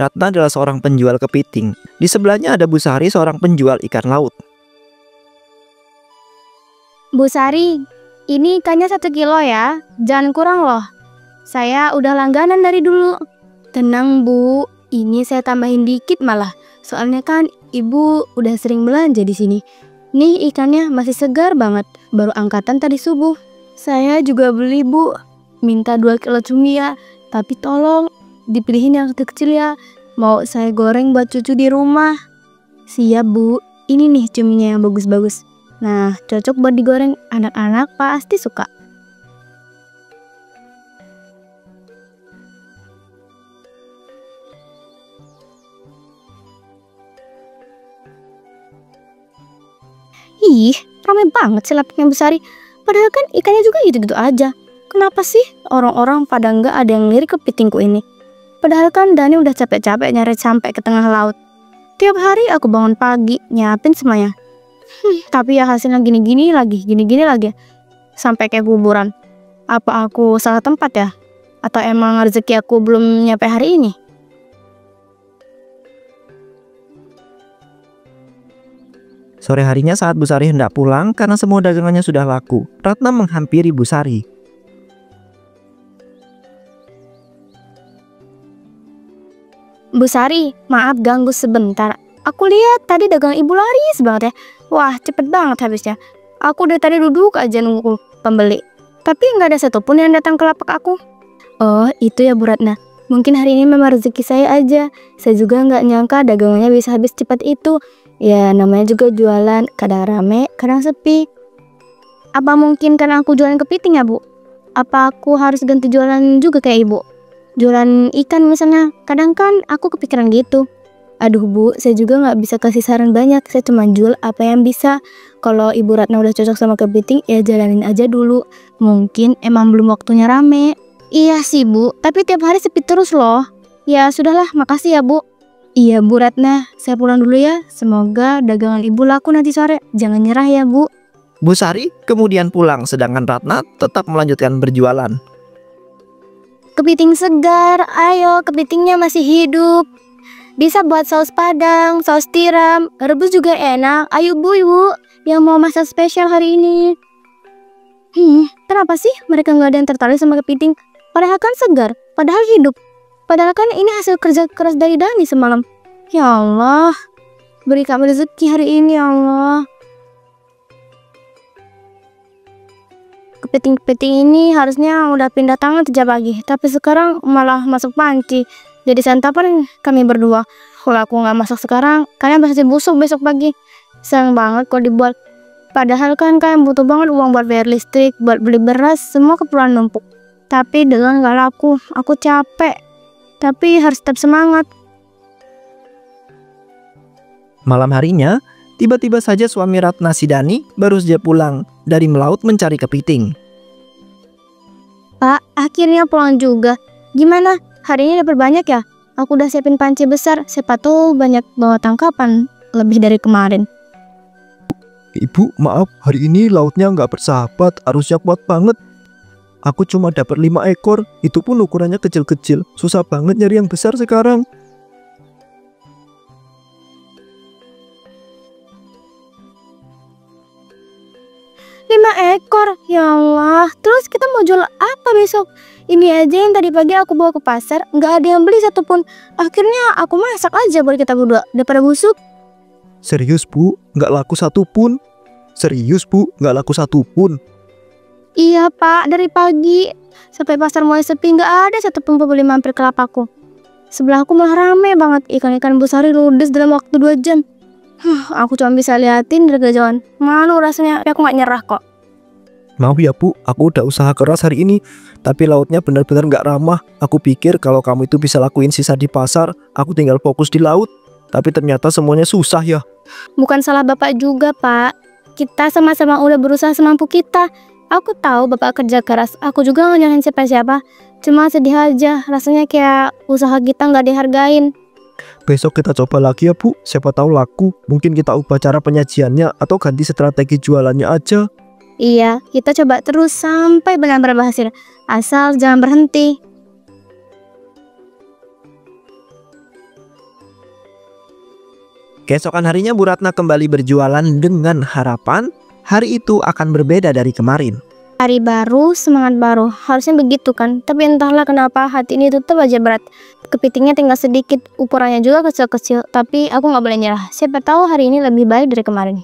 Ratna adalah seorang penjual kepiting. Di sebelahnya ada Bu Sari, seorang penjual ikan laut. Bu Sari, ini ikannya 1 kilo ya. Jangan kurang loh. Saya udah langganan dari dulu. Tenang Bu, ini saya tambahin dikit malah. Soalnya kan Ibu udah sering belanja di sini. Nih ikannya masih segar banget, baru angkatan tadi subuh. Saya juga beli Bu. Minta 2 kilo cumi ya. Tapi tolong dipilihin yang kecil ya. Mau saya goreng buat cucu di rumah. Siap Bu, ini nih cuminya yang bagus-bagus. Nah, cocok buat digoreng, anak-anak pasti suka. Ih, ramai banget sih lapaknya Bu Sari. Padahal kan ikannya juga gitu-gitu aja. Kenapa sih orang-orang pada nggak ada yang lirik kepitingku ini? Padahal kan Dani udah capek-capek nyari sampai ke tengah laut. Tiap hari aku bangun pagi, nyiapin semuanya. Tapi ya hasilnya gini-gini lagi. Sampai kayak kuburan. Apa aku salah tempat ya? Atau emang rezeki aku belum nyampe hari ini? Sore harinya saat Bu Sari hendak pulang karena semua dagangannya sudah laku, Ratna menghampiri Bu Sari. Bu Sari, maaf ganggu sebentar. Aku lihat tadi dagang Ibu laris banget ya. Wah, cepet banget habisnya. Aku dari tadi duduk aja nunggu pembeli. Tapi nggak ada satupun yang datang ke lapak aku. Oh, itu ya Bu Ratna. Mungkin hari ini memang rezeki saya aja. Saya juga nggak nyangka dagangannya bisa habis cepat itu. Ya, namanya juga jualan. Kadang rame, kadang sepi. Apa mungkin karena aku jualan kepiting ya Bu? Apa aku harus ganti jualan juga kayak Ibu? Jualan ikan misalnya. Kadang kan aku kepikiran gitu. Aduh Bu, saya juga nggak bisa kasih saran banyak. Saya cuma jual apa yang bisa. Kalau Ibu Ratna udah cocok sama kepiting, ya jalanin aja dulu. Mungkin emang belum waktunya rame. Iya sih Bu, tapi tiap hari sepi terus loh. Ya sudahlah, makasih ya Bu. Iya Bu Ratna, saya pulang dulu ya. Semoga dagangan Ibu laku nanti sore. Jangan nyerah ya Bu. Bu Sari kemudian pulang, sedangkan Ratna tetap melanjutkan berjualan. Kepiting segar, ayo kepitingnya masih hidup. Bisa buat saus padang, saus tiram, rebus juga enak. Ayo Bu, Ibu yang mau masak spesial hari ini. Kenapa sih mereka nggak ada yang tertarik sama kepiting? Padahal kan segar, padahal hidup. Padahal kan ini hasil kerja keras dari Dani semalam. Ya Allah, beri kami rezeki hari ini ya Allah. Kepiting-kepiting ini harusnya udah pindah tangan sejak pagi, tapi sekarang malah masuk panci. Jadi santapan kami berdua. Kalau aku nggak masak sekarang, kalian pasti busuk besok pagi. Sayang banget kalau dibuat. Padahal kan kalian butuh banget uang buat bayar listrik, buat beli beras, semua keperluan numpuk. Tapi dengan nggak laku, aku capek. Tapi harus tetap semangat. Malam harinya, tiba-tiba saja suami Ratna, si Dani, baru saja pulang dari melaut mencari kepiting. Pak, akhirnya pulang juga. Gimana? Hari ini dapat banyak ya? Aku udah siapin panci besar. Siapa tuh banyak bawa tangkapan lebih dari kemarin. Ibu, maaf, hari ini lautnya nggak bersahabat, arusnya kuat banget. Aku cuma dapat 5 ekor, itu pun ukurannya kecil-kecil. Susah banget nyari yang besar sekarang. Ekor, ya Allah. Terus kita mau jual apa besok? Ini aja yang tadi pagi aku bawa ke pasar, nggak ada yang beli satupun. Akhirnya aku masak aja buat kita berdua daripada busuk. Serius Bu, nggak laku satupun. Serius Bu, nggak laku satupun. Iya Pak, dari pagi sampai pasar mulai sepi, nggak ada satupun pembeli mampir ke lapakku. Sebelahku malah rame banget, ikan-ikan Bu Sari ludes dalam waktu 2 jam. Aku cuma bisa liatin dari kejauhan. Malu rasanya, tapi aku nggak nyerah kok. Maaf ya Bu, aku udah usaha keras hari ini, tapi lautnya benar-benar nggak ramah. Aku pikir kalau kamu itu bisa lakuin sisa di pasar, aku tinggal fokus di laut. Tapi ternyata semuanya susah ya. Bukan salah Bapak juga Pak. Kita sama-sama udah berusaha semampu kita. Aku tahu Bapak kerja keras, aku juga nggak nyalahin siapa-siapa. Cuma sedih aja, rasanya kayak usaha kita nggak dihargain. Besok kita coba lagi ya Bu, siapa tahu laku. Mungkin kita ubah cara penyajiannya atau ganti strategi jualannya aja. Iya, kita coba terus sampai benar-benar berhasil. Asal jangan berhenti. Keesokan harinya Bu Ratna kembali berjualan dengan harapan hari itu akan berbeda dari kemarin. Hari baru, semangat baru. Harusnya begitu kan. Tapi entahlah kenapa hati ini tetap aja berat. Kepitingnya tinggal sedikit, ukurannya juga kecil-kecil. Tapi aku nggak boleh nyerah. Siapa tahu hari ini lebih baik dari kemarin.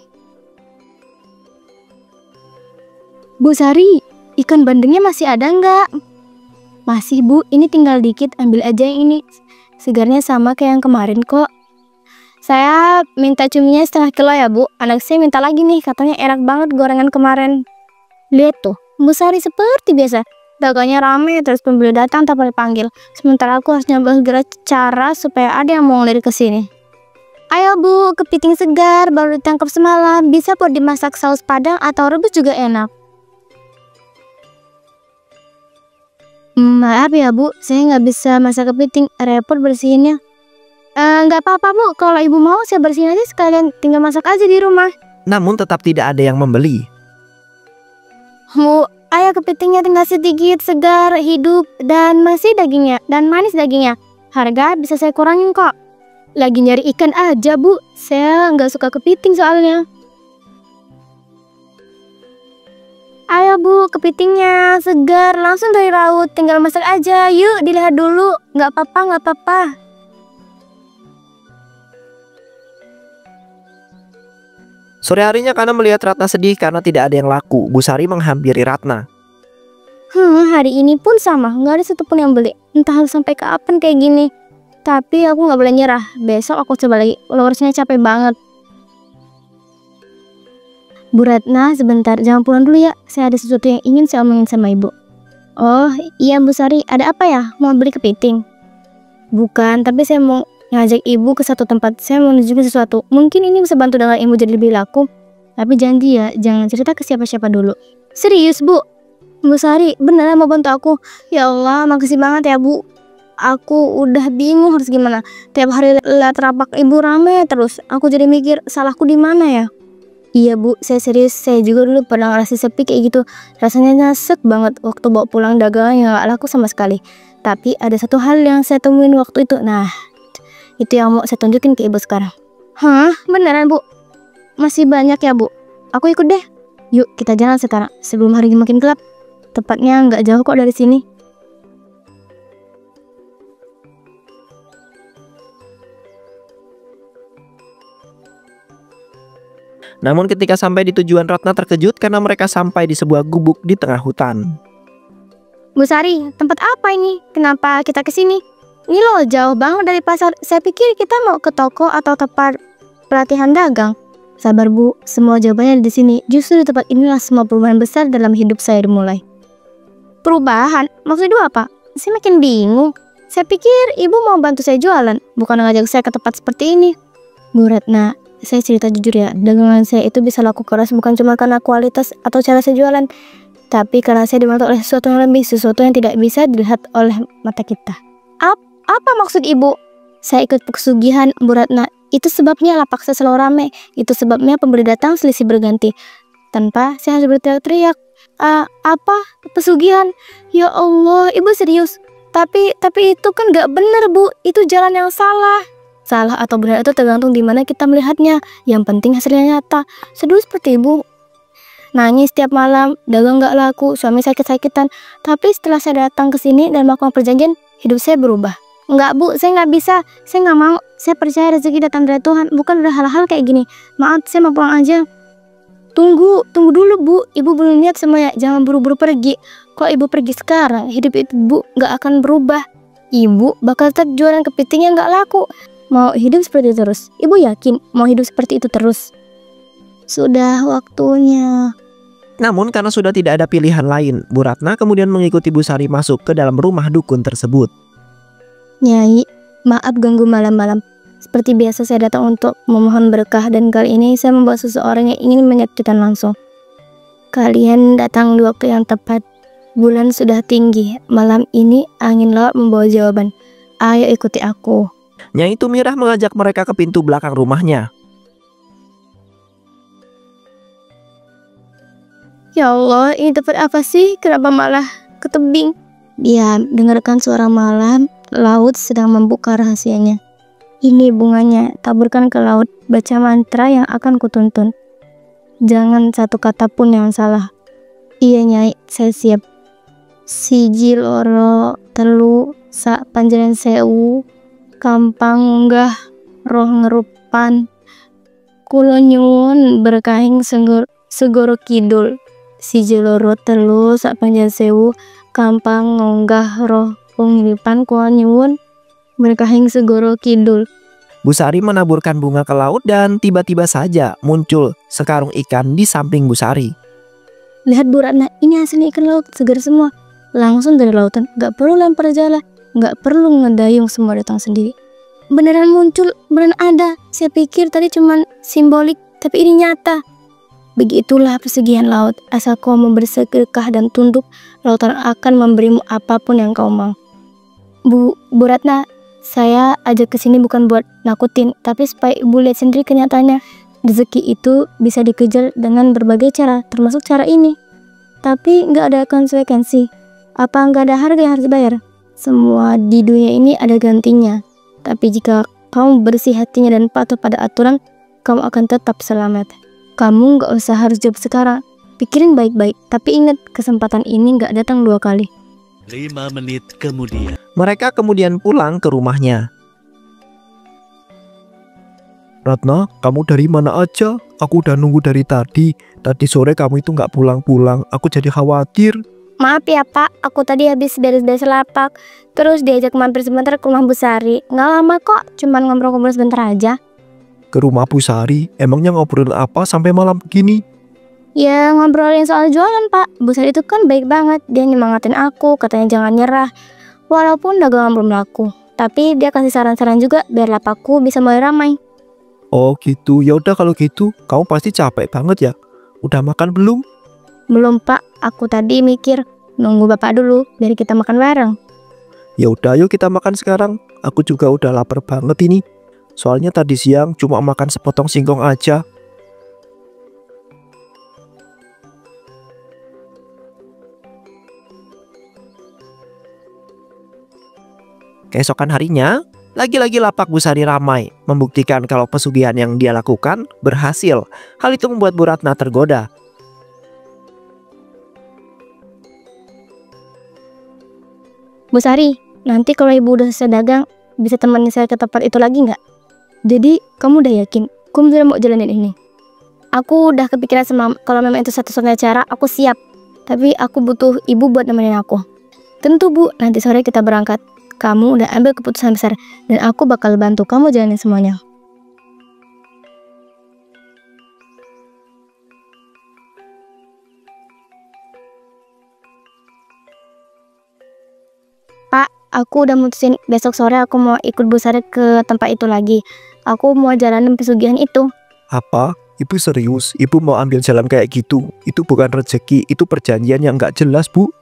Bu Sari, ikan bandengnya masih ada nggak? Masih Bu, ini tinggal dikit. Ambil aja yang ini. Segarnya sama kayak yang kemarin kok. Saya minta cuminya setengah kilo ya Bu. Anak saya minta lagi nih. Katanya enak banget gorengan kemarin. Lihat tuh. Bu Sari seperti biasa, dagangnya rame terus pembeli datang tanpa dipanggil. Sementara aku harus nyoba segera cara supaya ada yang mau ngelirik ke sini. Ayo Bu, kepiting segar baru ditangkap semalam, bisa buat dimasak saus padang atau rebus juga enak. Maaf ya Bu, saya nggak bisa masak kepiting, repot bersihinnya. Nggak apa-apa Bu, kalau Ibu mau saya bersihin aja sekalian, tinggal masak aja di rumah. Namun tetap tidak ada yang membeli. Bu, ayo kepitingnya tinggal sedikit, segar, hidup, dan masih dagingnya, dan manis dagingnya. Harga bisa saya kurangin kok. Lagi nyari ikan aja Bu, saya nggak suka kepiting soalnya. Ayo Bu, kepitingnya segar, langsung dari laut, tinggal masak aja. Yuk dilihat dulu, nggak apa-apa, nggak apa-apa. Sore harinya karena melihat Ratna sedih karena tidak ada yang laku, Bu Sari menghampiri Ratna. Hari ini pun sama, nggak ada satupun yang beli. Entah harus sampai kapan kayak gini. Tapi aku nggak boleh nyerah. Besok aku coba lagi. Followersnya capek banget. Bu Ratna, sebentar, jangan pulang dulu ya. Saya ada sesuatu yang ingin saya omongin sama Ibu. Oh iya Bu Sari, ada apa ya? Mau beli kepiting? Bukan, tapi saya mau ngajak Ibu ke satu tempat. Saya mau nunjukin sesuatu. Mungkin ini bisa bantu dengan Ibu jadi lebih laku. Tapi janji ya, jangan cerita ke siapa-siapa dulu. Serius Bu? Bu Sari, beneran mau bantu aku? Ya Allah, makasih banget ya Bu. Aku udah bingung harus gimana. Tiap hari lihat lapak Ibu rame terus. Aku jadi mikir, salahku di mana ya? Iya Bu, saya serius. Saya juga dulu pernah ngerasa sepi kayak gitu. Rasanya nyesek banget waktu bawa pulang dagangan yang gak laku sama sekali. Tapi ada satu hal yang saya temuin waktu itu. Nah, itu yang mau saya tunjukin ke Ibu sekarang. Hah? Beneran Bu? Masih banyak ya Bu? Aku ikut deh. Yuk kita jalan sekarang sebelum hari makin gelap. Tepatnya nggak jauh kok dari sini. Namun ketika sampai di tujuan, Ratna terkejut karena mereka sampai di sebuah gubuk di tengah hutan. Bu Sari, tempat apa ini? Kenapa kita ke sini? Ini loh jauh banget dari pasar. Saya pikir kita mau ke toko atau tempat pelatihan dagang. Sabar Bu, semua jawabannya di sini. Justru di tempat inilah semua perubahan besar dalam hidup saya dimulai. Perubahan? Maksud Ibu apa? Saya makin bingung. Saya pikir Ibu mau bantu saya jualan, bukan ngajak saya ke tempat seperti ini. Bu Ratna, saya cerita jujur ya, dagangan saya itu bisa laku keras bukan cuma karena kualitas atau cara saya jualan, tapi karena saya dibantu oleh sesuatu yang lebih, sesuatu yang tidak bisa dilihat oleh mata kita. Apa maksud Ibu? Saya ikut pesugihan Bu Ratna. Itu sebabnya lapak saya selalu ramai. Itu sebabnya pembeli datang selisih berganti. Tanpa saya harus berteriak-teriak. Apa? Pesugihan? Ya Allah, Ibu serius? Tapi itu kan gak benar Bu. Itu jalan yang salah. Salah atau benar itu tergantung di mana kita melihatnya. Yang penting hasilnya nyata. Sedih seperti Ibu. Nangis setiap malam, dagang gak laku, suami sakit-sakitan. Tapi setelah saya datang ke sini dan melakukan perjanjian, hidup saya berubah. Enggak Bu, saya nggak bisa. Saya nggak mau. Saya percaya rezeki datang dari Tuhan, bukan dari hal-hal kayak gini. Maaf, saya mau pulang aja. Tunggu dulu Bu. Ibu belum lihat semuanya. Jangan buru-buru pergi. Kalau Ibu pergi sekarang, hidup Ibu nggak akan berubah. Ibu bakal tetap jualan kepiting yang nggak laku. Mau hidup seperti itu terus? Ibu yakin mau hidup seperti itu terus? Sudah waktunya. Namun karena sudah tidak ada pilihan lain, Bu Ratna kemudian mengikuti Bu Sari masuk ke dalam rumah dukun tersebut. Nyai, maaf ganggu malam-malam. Seperti biasa saya datang untuk memohon berkah dan kali ini saya membawa seseorang yang ingin menyaksikan langsung. Kalian datang di waktu yang tepat. Bulan sudah tinggi. Malam ini angin laut membawa jawaban. Ayo ikuti aku. Nyai Tumirah mengajak mereka ke pintu belakang rumahnya. Ya Allah, ini tempat apa sih? Kenapa malah ke tebing? Diam, dengarkan suara malam. Laut sedang membuka rahasianya. Ini bunganya, taburkan ke laut. Baca mantra yang akan kutuntun. Jangan satu kata pun yang salah. Iya Nyai, saya siap. Siji loro telu sak panjenengan sewu kampang munggah roh ngerupan kula nyuwun berkahing segoro kidul. Siji loro telu sak panjenengan sewu kampang munggah roh pengiripan kula nyuwun berkahing segoro kidul. Bu Sari menaburkan bunga ke laut dan tiba-tiba saja muncul sekarung ikan di samping Bu Sari. Lihat Bu Ratna, ini hasilnya ikan laut segar semua. Langsung dari lautan, gak perlu lempar jala, gak perlu ngedayung, semua datang sendiri. Beneran muncul, beneran ada. Saya pikir tadi cuman simbolik, tapi ini nyata. Begitulah pesugihan laut. Asal kau mau bersedekah dan tunduk, lautan akan memberimu apapun yang kau mau. Bu Ratna, saya ajak ke sini bukan buat nakutin, tapi supaya Ibu lihat sendiri kenyataannya. Rezeki itu bisa dikejar dengan berbagai cara, termasuk cara ini. Tapi nggak ada konsekuensi. Apa nggak ada harga yang harus dibayar? Semua di dunia ini ada gantinya. Tapi jika kamu bersih hatinya dan patuh pada aturan, kamu akan tetap selamat. Kamu nggak usah harus jawab sekarang. Pikirin baik-baik. Tapi ingat, kesempatan ini nggak datang 2 kali. 5 menit kemudian. Mereka kemudian pulang ke rumahnya. Ratna, kamu dari mana aja? Aku udah nunggu dari tadi. Tadi sore kamu itu nggak pulang-pulang. Aku jadi khawatir. Maaf ya Pak, aku tadi habis beres-beres lapak. Terus diajak mampir sebentar ke rumah Bu Sari. Nggak lama kok, cuman ngobrol-ngobrol sebentar aja. Ke rumah Bu Sari? Emangnya ngobrol apa sampai malam begini? Ya ngobrolin soal jualan Pak. Bu Sari itu kan baik banget. Dia nyemangatin aku, katanya jangan nyerah. Walaupun dagangan belum laku, tapi dia kasih saran-saran juga biar lapakku bisa mulai ramai. Oh gitu, ya udah kalau gitu. Kamu pasti capek banget ya. Udah makan belum? Belum Pak, aku tadi mikir nunggu Bapak dulu biar kita makan bareng. Ya udah, yuk kita makan sekarang. Aku juga udah lapar banget ini. Soalnya tadi siang cuma makan sepotong singkong aja. Keesokan harinya, lagi-lagi lapak Bu Sari ramai, membuktikan kalau pesugihan yang dia lakukan berhasil. Hal itu membuat Bu Ratna tergoda. Bu Sari, nanti kalau Ibu udah selesai dagang, bisa temenin saya ke tempat itu lagi nggak? Jadi, kamu udah yakin? Kamu udah mau jalanin ini? Aku udah kepikiran sama kalau memang itu satu-satunya cara, aku siap. Tapi aku butuh Ibu buat nemenin aku. Tentu Bu, nanti sore kita berangkat. Kamu udah ambil keputusan besar, dan aku bakal bantu kamu jalanin semuanya. Pak, aku udah mutusin besok sore aku mau ikut Bu Sari ke tempat itu lagi. Aku mau jalanin pesugihan itu. Apa? Ibu serius? Ibu mau ambil jalan kayak gitu? Itu bukan rezeki, itu perjanjian yang nggak jelas, Bu.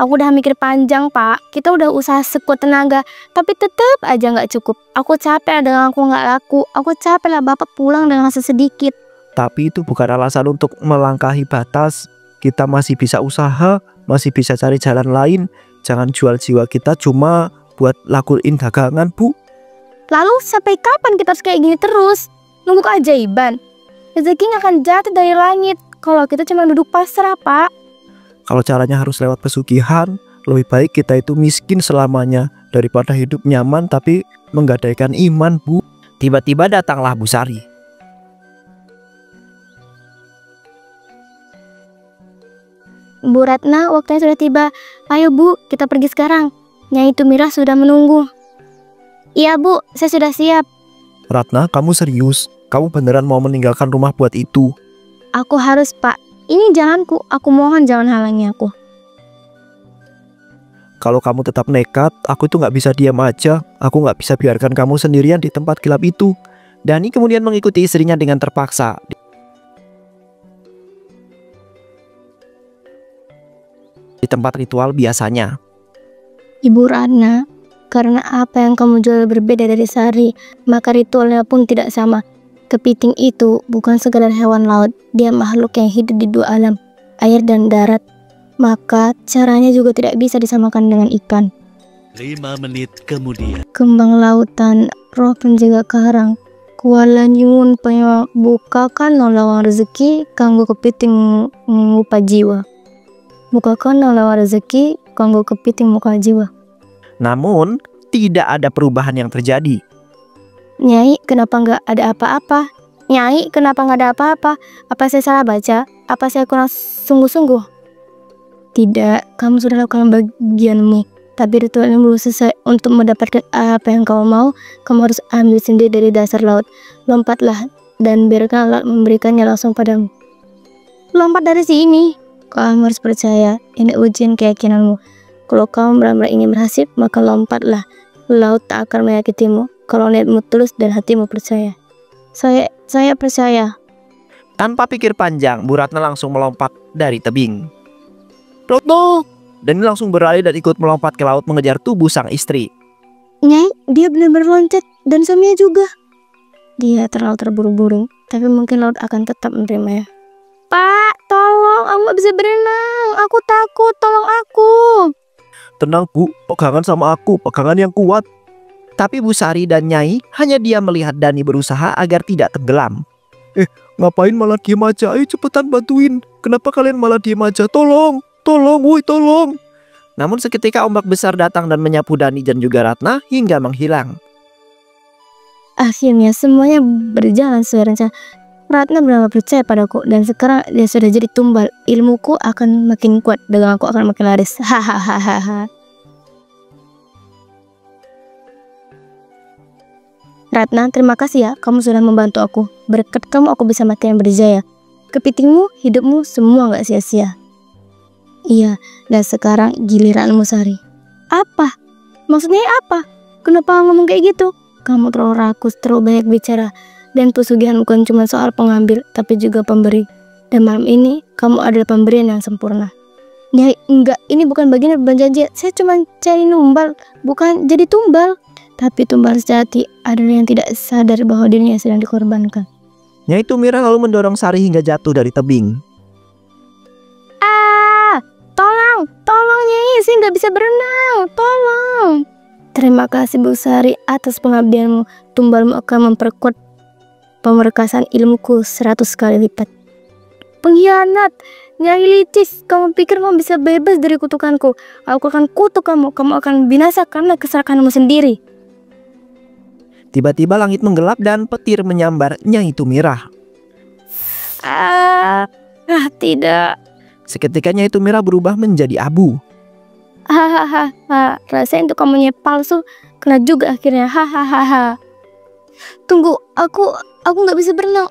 Aku udah mikir panjang Pak, kita udah usaha sekuat tenaga, tapi tetep aja nggak cukup. Aku capek dengan aku nggak laku, aku capek lah Bapak pulang dengan hasil sedikit. Tapi itu bukan alasan untuk melangkahi batas. Kita masih bisa usaha, masih bisa cari jalan lain. Jangan jual jiwa kita cuma buat lakuin dagangan, Bu. Lalu sampai kapan kita harus kayak gini terus? Nunggu keajaiban? Rezeki nggak akan jatuh dari langit kalau kita cuma duduk pasrah Pak. Kalau caranya harus lewat pesugihan, lebih baik kita itu miskin selamanya daripada hidup nyaman tapi menggadaikan iman, Bu. Tiba-tiba datanglah Bu Sari. Bu Ratna, waktunya sudah tiba. Ayo Bu, kita pergi sekarang. Nyai Tumirah sudah menunggu. Iya Bu, saya sudah siap. Ratna, kamu serius? Kamu beneran mau meninggalkan rumah buat itu? Aku harus Pak. Ini jalanku, aku mohon jangan halangi aku. Kalau kamu tetap nekat, aku tuh nggak bisa diam aja. Aku nggak bisa biarkan kamu sendirian di tempat gelap itu. Dani kemudian mengikuti istrinya dengan terpaksa. Di tempat ritual biasanya. Ibu Ratna, karena apa yang kamu jual berbeda dari Sari, maka ritualnya pun tidak sama. Kepiting itu bukan sekedar hewan laut, dia makhluk yang hidup di 2 alam, air dan darat. Maka caranya juga tidak bisa disamakan dengan ikan. 5 menit kemudian. Kembang lautan roh penjaga karang. Kuala nyuwun bukakan lawang rezeki kanggo kepiting mupa jiwa. Bukakan lawang rezeki kanggo kepiting muka jiwa. Namun, tidak ada perubahan yang terjadi. Nyai, kenapa nggak ada apa-apa? Nyai, kenapa nggak ada apa-apa? Apa saya salah baca? Apa saya kurang sungguh-sungguh? Tidak, kamu sudah lakukan bagianmu. Tapi ritualnya belum selesai. Untuk mendapatkan apa yang kamu mau, kamu harus ambil sendiri dari dasar laut. Lompatlah dan biarkan laut memberikannya langsung padamu. Lompat dari sini. Kamu harus percaya, ini ujian keyakinanmu. Kalau kamu benar-benar ingin berhasil, maka lompatlah. Laut tak akan menyakitimu kalau niatmu tulus dan hatimu percaya. Saya percaya. Tanpa pikir panjang, Bu Ratna langsung melompat dari tebing. Retno! Dan langsung berlari dan ikut melompat ke laut mengejar tubuh sang istri. Nyai, dia benar-benar loncat dan suaminya juga. Dia terlalu terburu-buru, tapi mungkin laut akan tetap menerimanya. Pak, tolong, aku gak bisa berenang. Aku takut, tolong aku. Tenang Bu, pegangan sama aku, pegangan yang kuat. Tapi Bu Sari dan Nyai hanya diam melihat Dani berusaha agar tidak tenggelam. Ngapain malah diem aja? Ayo cepetan bantuin. Kenapa kalian malah diem aja? Tolong, woi tolong. Namun seketika ombak besar datang dan menyapu Dani dan juga Ratna hingga menghilang. Akhirnya semuanya berjalan sesuai rencana. Ratna benar-benar percaya padaku dan sekarang dia sudah jadi tumbal. Ilmuku akan makin kuat, daganganku akan makin laris. Hahaha. Ratna, terima kasih ya, kamu sudah membantu aku. Berkat kamu aku bisa makin berjaya. Kepitingmu, hidupmu, semua gak sia-sia. Iya, dan sekarang giliranmu Sari. Apa? Maksudnya apa? Kenapa ngomong kayak gitu? Kamu terlalu rakus, terlalu banyak bicara. Dan pesugihan bukan cuma soal pengambil, tapi juga pemberi. Dan malam ini, kamu adalah pemberian yang sempurna. Nyai, enggak, ini bukan bagian dari perjanjian. Saya cuma cari numbal, bukan jadi tumbal. Tapi tumbal sejati adalah yang tidak sadar bahwa dirinya sedang dikorbankan. Nyai Tumira lalu mendorong Sari hingga jatuh dari tebing. Tolong Nyai, saya nggak bisa berenang, tolong. Terima kasih Bu Sari atas pengabdianmu. Tumbalmu akan memperkuat pemberkasan ilmuku 100 kali lipat. Pengkhianat, Nyai licik, kamu pikir kamu bisa bebas dari kutukanku? Aku akan kutuk kamu akan binasa karena kesalahanmu sendiri. Tiba-tiba langit menggelap dan petir menyambar Nyai Tumira. Tidak. Seketika Nyai Tumira berubah menjadi abu. Hahaha, rasain tuh kamu Nyai palsu, kena juga akhirnya. Hahaha. Tunggu, aku nggak bisa berenang.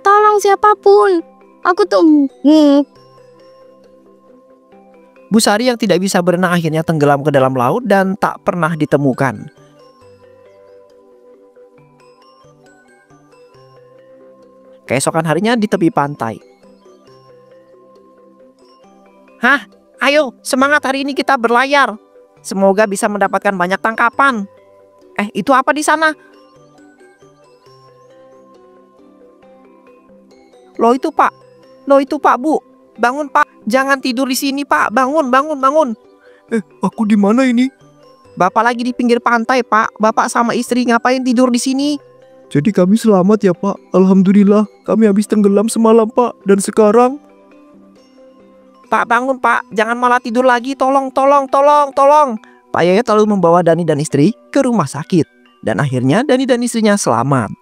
Tolong siapapun. Aku tuh. Bu Sari yang tidak bisa berenang akhirnya tenggelam ke dalam laut dan tak pernah ditemukan. Keesokan harinya di tepi pantai. Hah, ayo semangat, hari ini kita berlayar. Semoga bisa mendapatkan banyak tangkapan. Itu apa di sana? Loh itu Pak, Bu. Bangun Pak, jangan tidur di sini Pak. Bangun. Aku di mana ini? Bapak lagi di pinggir pantai Pak. Bapak sama istri ngapain tidur di sini? Jadi kami selamat ya Pak. Alhamdulillah, kami habis tenggelam semalam Pak. Dan sekarang? Pak bangun Pak, jangan malah tidur lagi. Tolong. Pak Yayat lalu membawa Dani dan istri ke rumah sakit. Dan akhirnya Dani dan istrinya selamat.